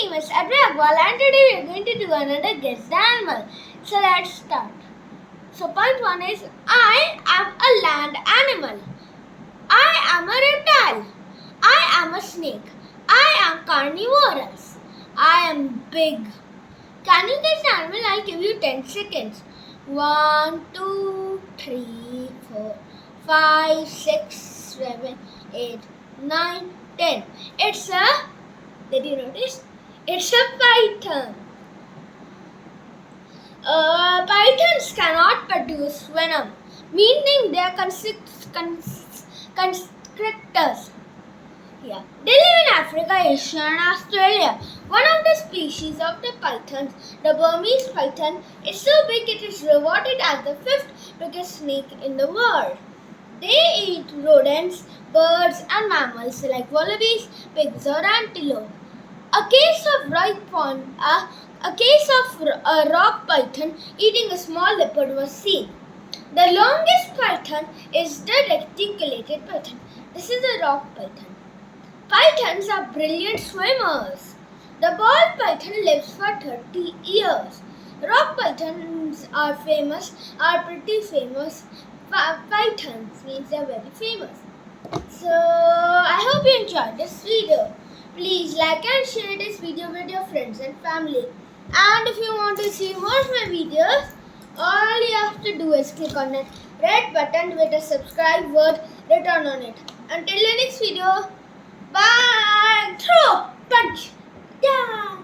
name is Advay Agarwal and today we are going to do another guess the animal. So let's start. So point 1 is I am a land animal. I am a reptile. I am a snake. I am carnivorous. I am big. Can you guess the animal? I'll give you 10 seconds. 1, 2, 3, 4, 5, 6, 7, 8, 9, 10. It's a, did you notice? It's a python. Pythons cannot produce venom, meaning they are constrictors. Yeah. They live in Africa, Asia and Australia. One of the species of the pythons, the Burmese python, is so big it is rewarded as the 5th biggest snake in the world. They eat rodents, birds and mammals like wallabies, pigs or antelope. A case of a rock python eating a small leopard was seen. The longest python is the reticulated python. This is a rock python. Pythons are brilliant swimmers. The ball python lives for 30 years. Rock pythons are pretty famous. Pythons means they are very famous. So, I hope you enjoyed this video. Please like and share this video with your friends and family. And if you want to see more of my videos, all you have to do is click on that red button with a subscribe word written on it. Until the next video, bye! Throw! Punch! Down!